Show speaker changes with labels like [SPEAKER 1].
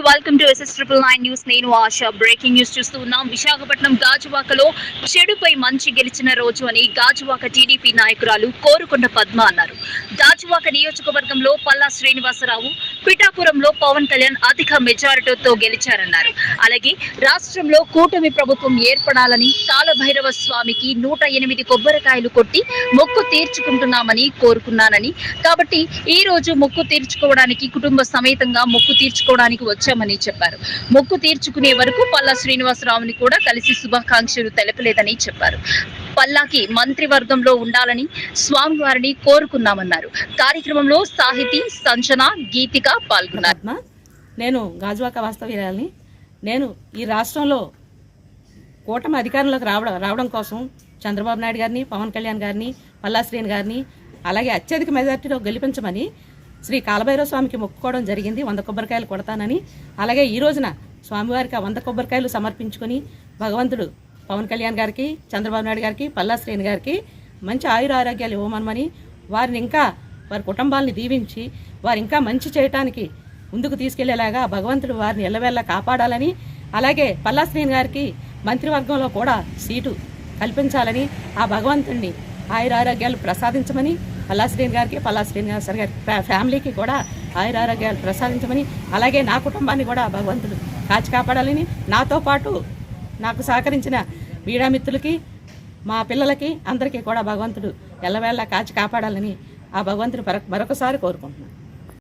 [SPEAKER 1] Welcome to SS9 news. నేను ఆశ. Breaking news చూస్తున్నాం. విశాఖపట్నం గాజువాకలో చెడుపై మంచి గెలిచిన రోజు అని గాజువాక టీడీపీ నాయకురాలు కోరుకొండ పద్మ అన్నారు. గాజువాక నియోజకవర్గంలో పల్లా శ్రీనివాసరావు, పిఠాపురంలో పవన్ కళ్యాణ్ అధిక మెజారిటీతో గెలిచారన్నారు. అలాగే రాష్ట్రంలో కూటమి ప్రభుత్వం ఏర్పడాలని కాలభైరవ స్వామికి 108 కొబ్బరికాయలు కొట్టి మొక్కు తీర్చుకుంటున్నామని కోరుకున్నానని, కాబట్టి ఈ రోజు మొక్కు తీర్చుకోవడానికి కుటుంబ సమేతంగా మొక్కు తీర్చుకోవడానికి వచ్చామని చెప్పారు. మొక్కు తీర్చుకునే వరకు పల్లా శ్రీనివాసరావుని కూడా కలిసి శుభాకాంక్షలు తెలపలేదని చెప్పారు. పల్లాకి మంత్రివర్గంలో ఉండాలని స్వామివారిని కోరుకున్నామన్నారు. కార్యక్రమంలో సాహితీ, సంజన, గీతిక పాల్గొన్నారు.
[SPEAKER 2] నేను గాజువాక వాస్తవ్యాలని నేను ఈ రాష్ట్రంలో కూటమి అధికారంలోకి రావడం కోసం చంద్రబాబు నాయుడు గారిని, పవన్ కళ్యాణ్ గారిని, పల్లా శ్రీని గారిని అలాగే అత్యధిక మెజార్టీలో గెలిపించమని శ్రీ కాలభైరవ స్వామికి మొక్కుకోవడం జరిగింది. 100 కొబ్బరికాయలు కొడతానని. అలాగే ఈ రోజున స్వామివారికి 100 కొబ్బరికాయలు సమర్పించుకొని భగవంతుడు పవన్ కళ్యాణ్ గారికి, చంద్రబాబు నాయుడు గారికి, పల్లా శ్రీని గారికి మంచి ఆయుర ఆరోగ్యాలు ఇవ్వమని, వారిని ఇంకా వారి కుటుంబాలని దీవించి వారు ఇంకా మంచి చేయటానికి ముందుకు తీసుకెళ్లేలాగా భగవంతుడు వారిని ఎల్లవేళ కాపాడాలని, అలాగే పల్లా శ్రీని గారికి మంత్రివర్గంలో కూడా సీటు కల్పించాలని, ఆ భగవంతుడిని ఆయుర ఆరోగ్యాలు ప్రసాదించమని పల్లా శ్రీని గారికి, పల్లా శ్రీనివాస గారి ఫ్యామిలీకి కూడా ఆయుర ఆరోగ్యాలు ప్రసాదించమని, అలాగే నా కుటుంబాన్ని కూడా భగవంతుడు కాచి కాపాడాలని, నాతో పాటు నాకు సహకరించిన మీడియా మిత్రులకి, మా పిల్లలకి అందరికీ కూడా భగవంతుడు ఎల్లవేళ కాచి కాపాడాలని ఆ భగవంతుడు మరొకసారి కోరుకుంటున్నాను.